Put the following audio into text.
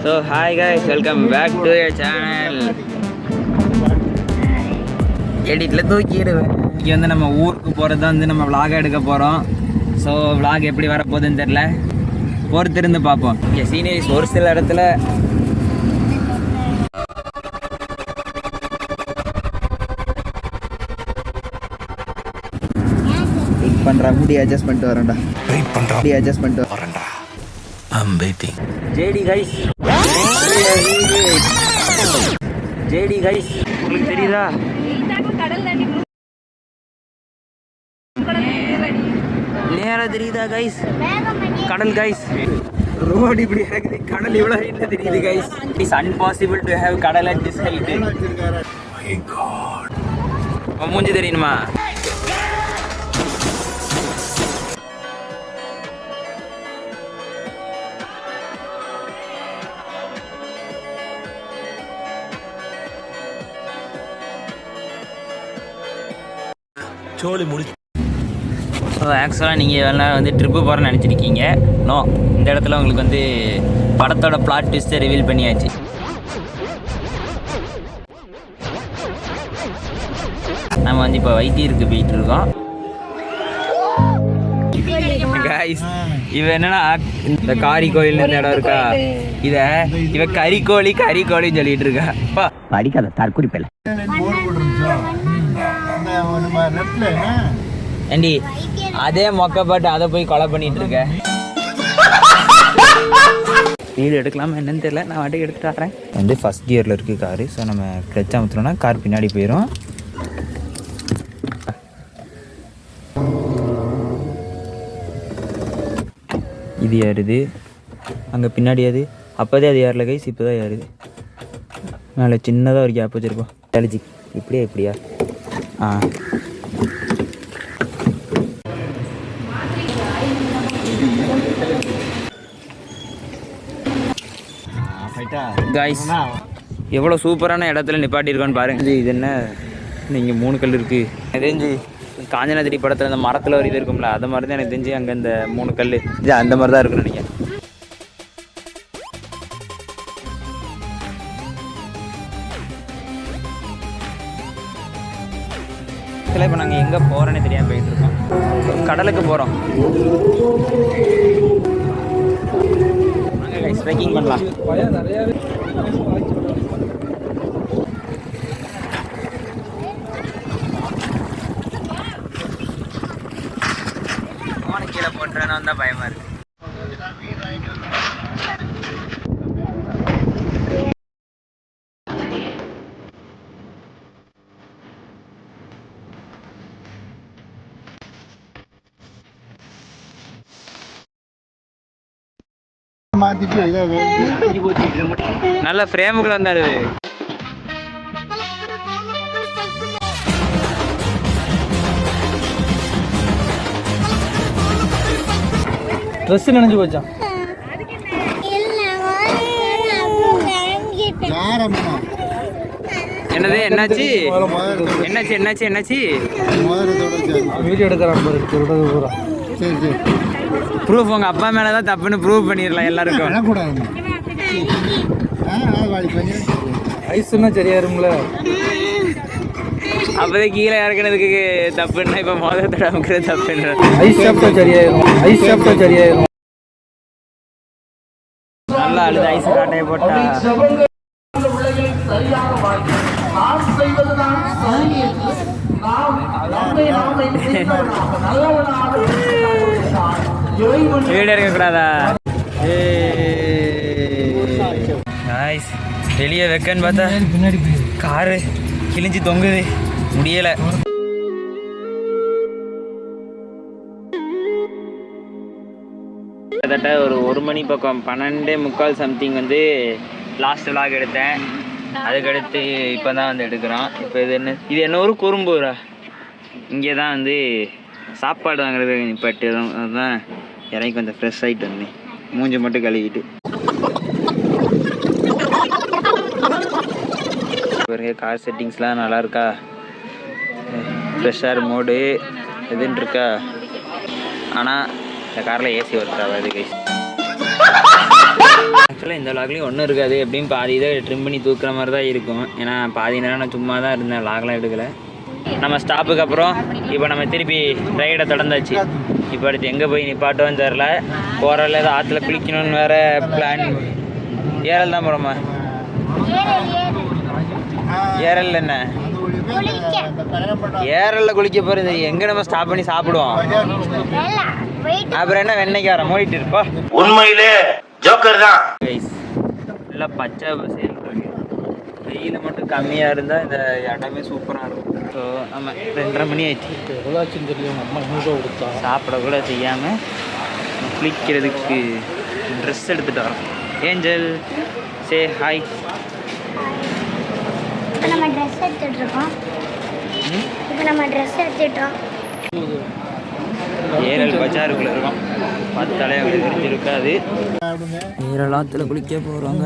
So hi guys, welcome back to your channel. எடிட்டில் தூக்கிடுவேன். இங்கே வந்து நம்ம ஊருக்கு போகிறது வந்து நம்ம vlog எடுக்க போகிறோம். ஸோ vlog எப்படி வரப்போகுதுன்னு தெரில, பொறுத்திருந்து பார்ப்போம். இங்கே சீனரிஸ் ஒரு சில இடத்துல வெயிட் பண்ணுறா. முடி அட்ஜஸ்ட் பண்ணிட்டு வரேன்டா. முடி அட்ஜஸ்ட் பண்ணிட்டு வரேன்டா. I'm waiting. JD guys, JD guys, உங்களுக்கு தெரியுதா? நேரா தெரியுதா கைஸ்? கடல் கைஸ். ரோடு இப்படி இருக்குது, கடல் இவ்வளோ ஹைட்ல தெரியுது guys. It is impossible to have கடல் at this height. My God, மூஞ்சி தெரியணுமா? சோழி முடிச்சு. ஸோ ஆக்சுவலாக நீங்கள் வேணால் வந்து ட்ரிப்பு போகிறேன்னு நினச்சிருக்கீங்க. நோ, இந்த இடத்துல உங்களுக்கு வந்து படத்தோட பிளாட் ட்விஸ்ட்டை ரிவீல் பண்ணியாச்சு. நம்ம வந்து இப்போ வைத்தியருக்கு போயிட்டு இருக்கோம் கைஸ். இவன் என்னன்னா இந்த காரி கோயில்னு இந்த இடம் இருக்கா, இதை இவன் கறிக்கோழின்னு சொல்லிட்டு இருக்கா. அப்பா படிக்காத தற்குறிப்பில்லை ஏண்டி, அதே மொக்கப்பட்டு அதை போய் கொலை பண்ணிட்டு இருக்க. வீடு எடுக்கலாமா என்னன்னு தெரியல, நான் வாட்டி எடுத்துட்டு வரேன். வந்து ஃபர்ஸ்ட் கியரில் இருக்குது காரு. ஸோ நம்ம கிளச் அமுத்துறோம்னா கார் பின்னாடி போயிடும். இது ஏறுது, அங்கே பின்னாடி அது அப்போதே அது ஏறல கைஸ், இப்போ தான் ஏறுது. மேலே சின்னதாக ஒரு கேப் வச்சுருப்போம். டெலிஜி இப்படியா ஆ கைஸ், எவ்வளோ சூப்பரான இடத்துல நிப்பாட்டியிருக்கோன்னு பாருங்க. இது என்ன, இங்கே 3 கல் இருக்குது. எனக்கு தெரிஞ்சு காஞ்சனாதிரி படத்தில் அந்த மரத்தில் ஒரு இது இருக்கும்ல, அது மாதிரி தான் எனக்கு தெரிஞ்சு அங்கே இந்த 3 கல் இது அந்த மாதிரி தான் இருக்குன்னு நினைக்கிறேன். இப்போ நாங்கள் எங்கே போகிறோன்னே தெரியாமல் போயிட்டுருக்கோம். கடலுக்கு போகிறோம். ட்ரெக்கிங் பண்ணலாம். கீழே போட்டுறேன்னு வந்தால் பயமாக இருக்கு. நல்ல ஃப்ரேமுக்குள்ள வந்தாரு. ட்ரெஸ் நினைஞ்சு போச்சா? என்னது, என்னாச்சு வீடியோ எடுக்கிறான். ப்ரூஃப் உங்க அப்பா மேலதான் தப்புன்னு ப்ரூவ் பண்ணிடலாம் எல்லாருக்கும். ஐஸ்னா சரியா இருக்கும்ல, அப்போதே கீழே இறக்குனதுக்கு தப்புன்னா இப்போ முதல் தடவை தப்புன்னு ஐஸ் சாப்பிட்டா சரியாயிரும். நல்லா அழுது ஐஸ் காட்டையை போட்டா வீடு எடுக்கக்கூடாதா? வெளியே வைக்கன்னு பார்த்தா காரு கிழிஞ்சு தொங்குது, முடியலை. கிட்டத்தட்ட ஒரு 1 மணி பக்கம் 12:45 சம்திங் வந்து லாஸ்ட் விலாக் எடுத்தேன். அதுக்கடுத்து இப்போ தான் வந்து எடுக்கிறோம். இப்போ இது என்ன ஒரு குறும்பூரா, இங்கே தான் வந்து சாப்பாடு வாங்குறது நிப்பாட்டு. அதுதான் இறங்கி கொஞ்சம் ஃப்ரெஷ் ஆகிட்டு வந்தேன், மூஞ்சி மட்டும் கழுவிட்டு. பாருங்க கார் செட்டிங்ஸ்லாம் நல்லா இருக்கா, ஃப்ரெஷ்ஷாக மோடு எதுன்னு இருக்கா. ஆனால் இந்த காரில் ஏசி ஒர்க் ஆகாது கைஸ். ஆக்சுவலாக இந்த லாக்லேயும் ஒன்றும் இருக்காது, எப்படியும் பாதி இதை ட்ரிம் பண்ணி தூக்குற மாதிரி தான் இருக்கும். ஏன்னா பாதி நேரம் நான் சும்மா தான் இருந்தேன், லாக்லாம் எடுக்கலை. நம்ம ஸ்டாப்புக்கு அப்புறம் இப்போ நம்ம திருப்பி ரைடை தொடர்ந்தாச்சு. இப்போ அடுத்து எங்கே போய் நிப்பாட்டோன்னு தெரில. போகிறல ஏதோ ஆற்றுல குளிக்கணும்னு வேறு பிளான். ஏரல் தான் போகிறோமா? ஏரல் என்ன ஏரல்ல குளிக்க போகிறது? எங்கே நம்ம ஸ்டாப் பண்ணி சாப்பிடுவோம்? அப்புறம் என்ன வெண்ணைக்கார மூடிட்டு இருப்பா. உண்மையிலே ஜோக்கர் தான். நல்லா பச்சை பசேல் இருக்கு. வெயில் மட்டும் கம்மியாக இருந்தால் இந்த இடமே சூப்பராக இருக்கும். ஸோ நம்ம 2:30 மணி ஆயிடுச்சு. எவ்வளோச்சுன்னு தெரியும். அம்மா 100 கொடுத்தா சாப்பிட கூட செய்யாமல் குளிக்கிறதுக்கு ட்ரெஸ் எடுத்துகிட்டு வரோம். Angel say hi. இப்போ நம்ம ட்ரெஸ் எடுத்துகிட்ருக்கோம். ஏரல் பஜாருக்குள்ளே இருக்கோம். பார்த்தாலே அவங்களுக்கு இருக்காது. ஏரல் ஆற்றுல குளிக்க போகிறோங்க.